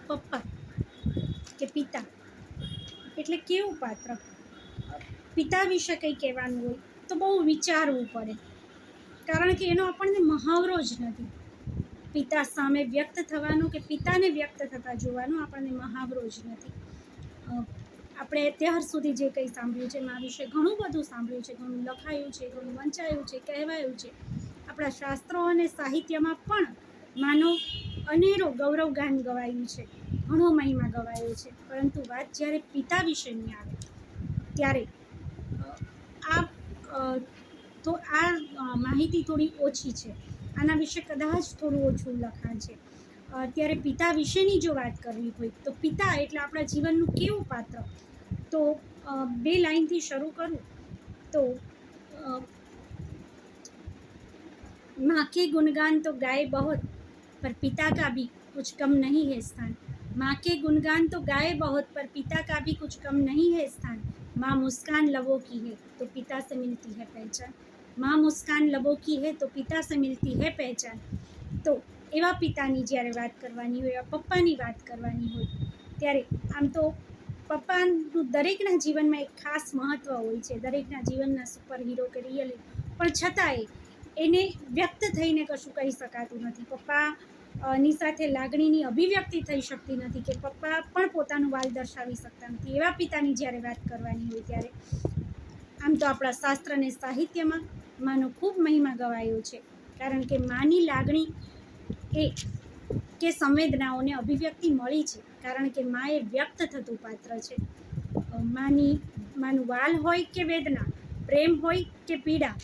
પપ્પા કે પિતા એટલે કેવું પાત્ર? પિતા વિશે કંઈ કહેવાનું હોય તો બહુ વિચારવું પડે, કારણ કે એનો આપણને મહાવરો જ નથી. પિતા સામે વ્યક્ત થવાનું કે પિતાને વ્યક્ત થતા જોવાનું આપણને મહાવરો જ નથી. આપણે અત્યાર સુધી જે કંઈ સાંભળ્યું છે મા વિશે ઘણું બધું સાંભળ્યું છે, ઘણું લખાયું છે, ઘણું વંચાયું છે, કહેવાયું છે. આપણા શાસ્ત્રો અને સાહિત્યમાં પણ માનો અનેરો ગૌરવગાન ગવાયું છે, ઘણો મહિમા ગવાયો છે. પરંતુ વાત જ્યારે પિતા વિશેની આવે ત્યારે આ માહિતી થોડી ઓછી છે, આના વિશે કદાચ થોડું ઓછું લખાણ છે. ત્યારે પિતા વિશેની જો વાત કરવી હોય તો પિતા એટલે આપણા જીવનનું કેવું પાત્ર? તો 2 લાઈનથી શરૂ કરું તો माँ के गुणगान तो गाए बहुत पर पिता का भी कुछ कम नहीं है स्थान। माँ के गुणगान तो गाए बहुत पर पिता का भी कुछ कम नहीं है स्थान। माँ मुस्कान लबों की है तो पिता से मिलती है पहचान। माँ मुस्कान लबों की है तो पिता से मिलती है पहचान। તો એવા પિતાની જ્યારે વાત કરવાની હોય, એવા પપ્પાની વાત કરવાની હોય ત્યારે આમ તો પપ્પાનું દરેકના જીવનમાં એક ખાસ મહત્ત્વ હોય છે, દરેકના જીવનના સુપર હીરો કે રિયલ, પણ છતાંય એને વ્યક્ત થઈને કશું કહી શકાતું નથી. પપ્પાની સાથે લાગણીની અભિવ્યક્તિ થઈ શકતી નથી કે પપ્પા પણ પોતાનું વાલ દર્શાવી શકતા નથી. એવા પિતાની જ્યારે વાત કરવાની હોય ત્યારે આમ તો આપણા શાસ્ત્ર અને સાહિત્યમાં માનો ખૂબ મહિમા ગવાયો છે, કારણ કે માની લાગણી એ કે સંવેદનાઓને અભિવ્યક્તિ મળી છે, કારણ કે મા એ વ્યક્ત થતું પાત્ર છે. માનું વાલ હોય કે વેદના, પ્રેમ હોય કે પીડા,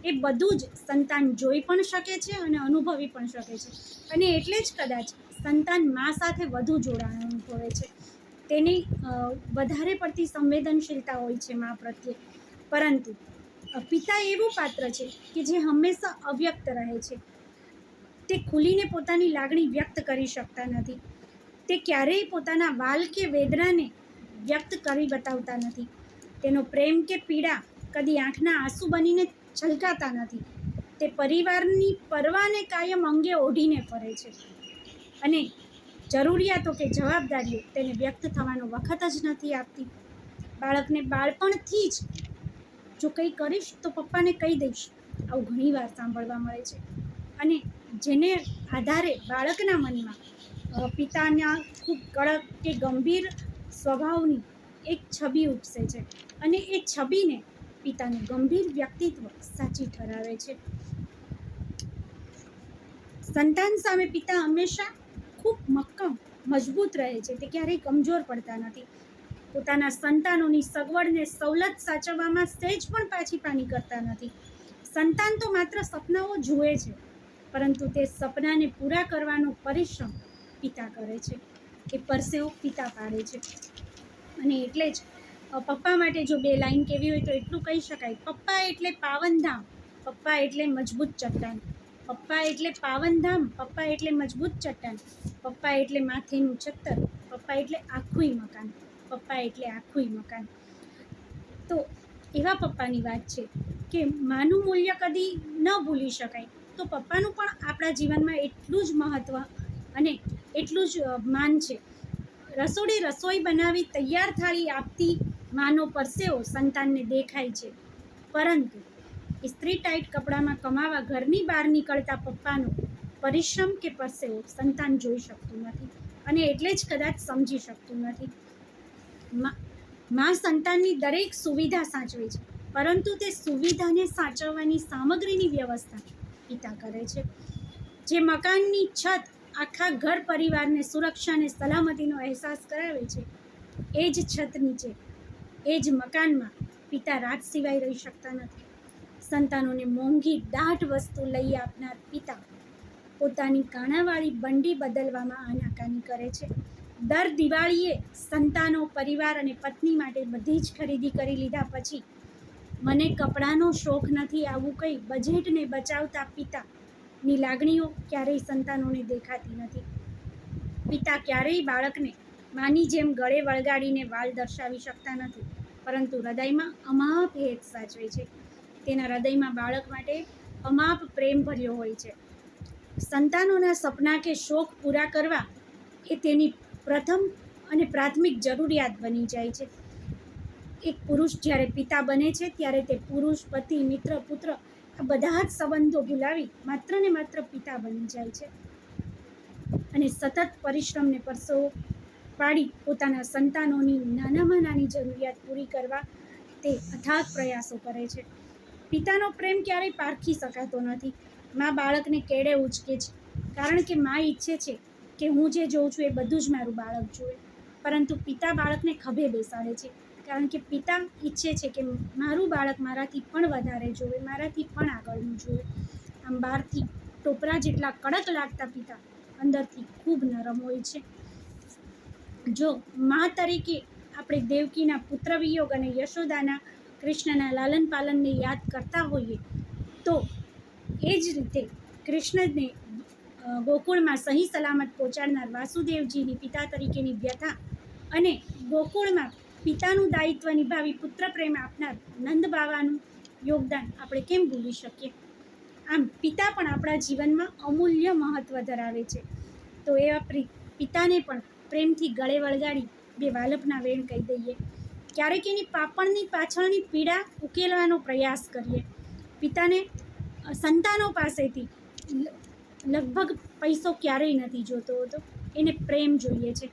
એ બધું જ સંતાન જોઈ પણ શકે છે અને અનુભવી પણ શકે છે. અને એટલે જ કદાચ સંતાન મા સાથે વધુ જોડાણ અનુભવે છે. તેની વધારે પડતી સંવેદનશીલતા હોય છે મા પ્રત્યે. પરંતુ પિતા એવું પાત્ર છે કે જે હંમેશા અવ્યક્ત રહે છે. તે ખુલીને પોતાની લાગણી વ્યક્ત કરી શકતા નથી. તે ક્યારેય પોતાના વાલ કે વેદનાને વ્યક્ત કરી બતાવતા નથી. તેનો પ્રેમ કે પીડા કદી આંખના આંસુ બનીને છલકાતા નથી. તે પરિવારની પરવાને કાયમ અંગે ઓઢીને ફરે છે અને જરૂરિયાતો કે જવાબદારીઓ તેને વ્યક્ત થવાનો વખત જ નથી આપતી. બાળકને બાળપણથી જ જો કંઈ કરીશ તો પપ્પાને કહી દઈશ, આવું ઘણીવાર સાંભળવા મળે છે. અને જેને આધારે બાળકના મનમાં પિતાના ખૂબ કડક કે ગંભીર સ્વભાવની એક છબી ઉપસે છે અને એ છબીને પિતાનું ગંભીર વ્યક્તિત્વ સાચી ઠરાવે છે. સંતાન સામે પિતા હંમેશા ખૂબ મક્કમ, મજબૂત રહે છે. તે ક્યારેય કમજોર પડતા નથી. પોતાના સંતાનોની સગવડને સવલત સાચવવામાં સહેજ પણ પાછી પાની કરતા નથી. સંતાન તો માત્ર સપનાઓ જુએ છે, પરંતુ તે સપનાને પૂરા કરવાનો પરિશ્રમ પિતા કરે છે. એ પરસેવો પિતા પાડે છે. અને એટલે જ પપ્પા માટે જો 2 લાઈન કહેવી હોય તો એટલું કહી શકાય, પપ્પા એટલે પાવનધામ, પપ્પા એટલે મજબૂત ચટ્ટાન. પપ્પા એટલે પાવનધામ, પપ્પા એટલે મજબૂત ચટ્ટાન. પપ્પા એટલે માથેનું છત્તર, પપ્પા એટલે આખુંય મકાન. પપ્પા એટલે આખુંય મકાન. તો એવા પપ્પાની વાત છે કે માનું મૂલ્ય કદી ન ભૂલી શકાય. તો પપ્પાનું પણ આપણા જીવનમાં એટલું જ મહત્ત્વ અને એટલું જ માન છે. રસોડે રસોઈ બનાવી તૈયાર થાળી આપતી માનો પરસેવો સંતાનને દેખાય છે, પરંતુ ઇસ્ત્રી ટાઈટ કપડામાં કમાવા ઘરની બહાર નીકળતા પપ્પાનો પરિશ્રમ કે પરસેવો સંતાન જોઈ શકતું નથી અને એટલે જ કદાચ સમજી શકતું નથી. મા સંતાનની દરેક સુવિધા સાચવે છે, પરંતુ તે સુવિધાને સાચવવાની સામગ્રીની વ્યવસ્થા પિતા કરે છે. જે મકાનની છત આખા ઘર પરિવારને સુરક્ષા અને સલામતીનો અહેસાસ કરાવે છે, એ જ છત નીચે, એ જ મકાનમાં પિતા રાત સિવાય રહી શકતા નથી. સંતાનોને મોંઘી દાટ વસ્તુ લઈ આપનાર પિતા પોતાની કાણાવાળી બંડી બદલવામાં આનાકાની કરે છે. દર દિવાળીએ સંતાનો, પરિવાર અને પત્ની માટે બધી જ ખરીદી કરી લીધા પછી મને કપડાનો શોખ નથી આવું કંઈ બજેટને બચાવતા પિતાની લાગણીઓ ક્યારેય સંતાનોને દેખાતી નથી. પિતા ક્યારેય બાળકને માની જેમ ગળે વળગાડીને વાલ દર્શાવી શકતા નથી, પરંતુ હૃદયમાં અમાપ હેત સાચવે છે. તેના હૃદયમાં બાળક માટે અમાપ પ્રેમ ભર્યો હોય છે. સંતાનોના સપના કે શોખ પૂરા કરવા એ તેની પ્રથમ અને પ્રાથમિક જરૂરિયાત બની જાય છે. એક પુરુષ જ્યારે પિતા બને છે ત્યારે તે પુરુષ, પતિ, મિત્ર, પુત્ર આ બધા જ સંબંધો ભૂલાવી માત્ર ને માત્ર પિતા બની જાય છે અને સતત પરિશ્રમને પરસેવો પાડી પોતાના સંતાનોની નાનામાં નાની જરૂરિયાત પૂરી કરવા તે અથાગ પ્રયાસો કરે છે. પિતાનો પ્રેમ ક્યારેય પારખી શકાતો નથી. મા બાળકને કેળે ઉચકે છે, કારણ કે મા ઈચ્છે છે કે હું જે જોઉં છું એ બધું જ મારું બાળક જોવે. પરંતુ પિતા બાળકને ખભે બેસાડે છે, કારણ કે પિતા ઈચ્છે છે કે મારું બાળક મારાથી પણ વધારે જોવે, મારાથી પણ આગળનું જોવે. આમ બહારથી ટોપરા જેટલા કડક લાગતા પિતા અંદરથી ખૂબ નરમ હોય છે. જો મા તરીકે આપણે દેવકીના પુત્ર વિયોગ અને યશોદાના કૃષ્ણના લાલન પાલનને યાદ કરતા હોઈએ તો એ જ રીતે કૃષ્ણને ગોકુળમાં સહી સલામત પહોંચાડનાર વાસુદેવજીની પિતા તરીકેની વ્યથા અને ગોકુળમાં પિતાનું દાયિત્વ નિભાવી પુત્ર પ્રેમ આપનાર નંદ બાવાનું યોગદાન આપણે કેમ ભૂલી શકીએ. આમ પિતા પણ આપણા જીવનમાં અમૂલ્ય મહત્વ ધરાવે છે. તો એવા પિતાને પણ પ્રેમથી ગળે વળગાડી બે વાલપના વેણ કહી દઈએ. ક્યારેક એની પાપણની પાછળની પીડા ઉકેલવાનો પ્રયાસ કરીએ. પિતાને સંતાનો પાસેથી લગભગ પૈસો ક્યારેય નથી જોતો હોતો, એને પ્રેમ જોઈએ છે.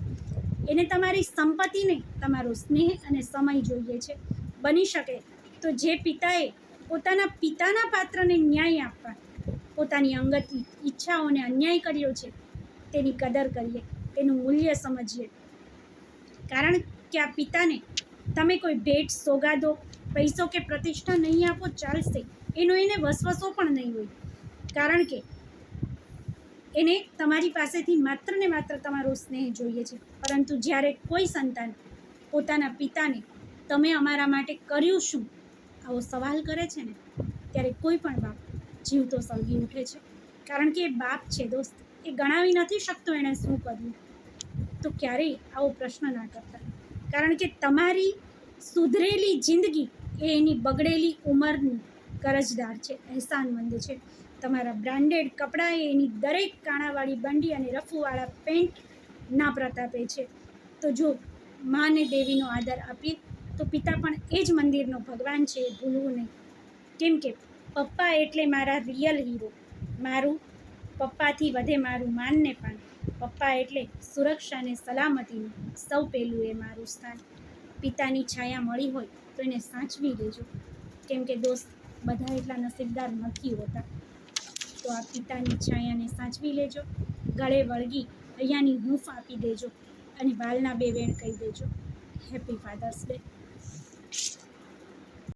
એને તમારી સંપત્તિ નહીં, તમારો સ્નેહ અને સમય જોઈએ છે. બની શકે તો જે પિતાએ પોતાના પિતાના પાત્રને ન્યાય આપવા પોતાની અંગત ઈચ્છાઓને અન્યાય કર્યો છે તેની કદર કરીએ, તેનું મૂલ્ય સમજીએ. કારણ કે આ પિતાને તમે કોઈ ભેટ, સોગાદો, પૈસો કે પ્રતિષ્ઠા નહીં આપો ચાલશે, એનો એને વસવસો પણ નહીં હોય. કારણ કે એને તમારી પાસેથી માત્ર ને માત્ર તમારો સ્નેહ જોઈએ છે. પરંતુ જ્યારે કોઈ સંતાન પોતાના પિતાને તમે અમારા માટે કર્યું શું આવો સવાલ કરે છે ને, ત્યારે કોઈ પણ બાપ જીવતો સળગી ઉઠે છે. કારણ કે એ બાપ છે દોસ્ત, એ ગણાવી નથી શકતો એણે શું કર્યું. તો ક્યારેય આવો પ્રશ્ન ના કરતા, કારણ કે તમારી સુધરેલી જિંદગી એ એની બગડેલી ઉંમરનું કરજદાર છે, અહેસાનમંદ છે. તમારા બ્રાન્ડેડ કપડાં એ એની દરેક કાણાવાળી બંડી અને રફુવાળા પેન્ટ ના પ્રતાપે છે. તો જો માને દેવીનો આદર આપીએ તો પિતા પણ એ જ મંદિરનો ભગવાન છે, એ ભૂલવું નહીં. કેમ કે પપ્પા એટલે મારા રિયલ હીરો. મારું પપ્પાથી વધે મારું માનને પાન. પપ્પા એટલે સુરક્ષા ને સલામતીનું સૌ પહેલું એ મારું સ્થાન. પિતાની છાયા મળી હોય તો એને સાચવી લેજો. કેમ કે દોસ્ત બધા એટલા નસીબદાર નથી હોતા. તો આ પિતાની છાયાને સાચવી લેજો, ગળે વળગી અહીંયાની હૂંફ આપી દેજો અને વાલના બે વેણ કહી દેજો. Happy father's day.